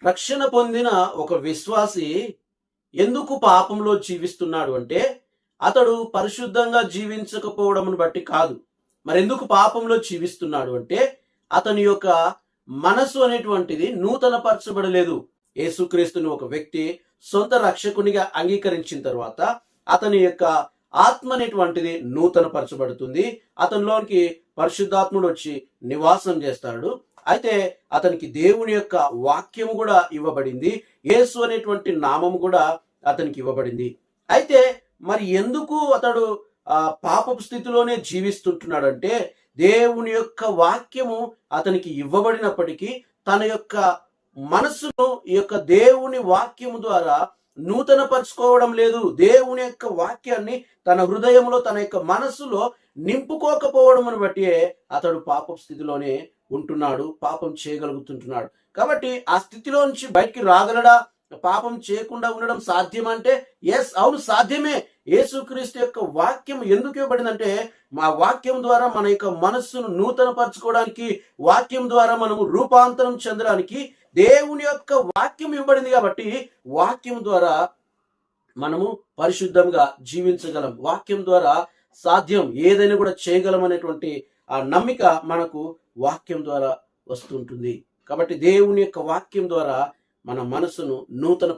రక్షణ పొందిన ఒక విశ్వాసి ఎందుకు పాపంలో జీవిస్తున్నాడు అంటే అతడు పరిశుద్ధంగా జీవించకపోవడం బట్టి కాదు. మరెందుకు పాపంలో జీవిస్తున్నాడు అంటే అతని యొక్క మనసు అనేటువంటిది నూతన పరచబడలేదు. యేసుక్రీస్తుని ఒక వ్యక్తి సొంత రక్షకునిగా అంగీకరించిన తర్వాత అతని యొక్క ఆత్మ అనేటువంటిది నూతన పరచబడుతుంది. అతనిలోనికి పరిశుద్ధాత్ముడు వచ్చి నివాసం చేస్తాడు. అయితే అతనికి దేవుని యొక్క వాక్యము కూడా ఇవ్వబడింది. యేసు అనేటువంటి నామము కూడా అతనికి ఇవ్వబడింది. అయితే మరి ఎందుకు అతడు పాపపు స్థితిలోనే జీవిస్తుంటున్నాడంటే దేవుని యొక్క వాక్యము అతనికి ఇవ్వబడినప్పటికీ తన యొక్క మనస్సును ఈ యొక్క దేవుని వాక్యము ద్వారా నూతన పరుచుకోవడం లేదు. దేవుని యొక్క వాక్యాన్ని తన హృదయంలో తన యొక్క మనస్సులో నింపుకోకపోవడం బట్టి అతడు పాపపు స్థితిలోనే ఉంటున్నాడు, పాపం చేయగలుగుతుంటున్నాడు. కాబట్టి ఆ స్థితిలో నుంచి బయటికి రాగలడా? పాపం చేయకుండా ఉండడం సాధ్యమంటే ఎస్, అవును, సాధ్యమే. యేసుక్రీస్తు యొక్క వాక్యం ఎందుకు ఇవ్వబడిందంటే మా వాక్యం ద్వారా మన యొక్క మనస్సును నూతన పరచుకోవడానికి, వాక్యం ద్వారా మనము రూపాంతరం చెందడానికి దేవుని యొక్క వాక్యం ఇవ్వబడింది. కాబట్టి వాక్యం ద్వారా మనము పరిశుద్ధంగా జీవించగలం. వాక్యం ద్వారా సాధ్యం, ఏదైనా కూడా చేయగలం అనేటువంటి ఆ నమ్మిక మనకు వాక్యం ద్వారా వస్తుంటుంది. కాబట్టి దేవుని యొక్క వాక్యం ద్వారా మన మనసును నూతన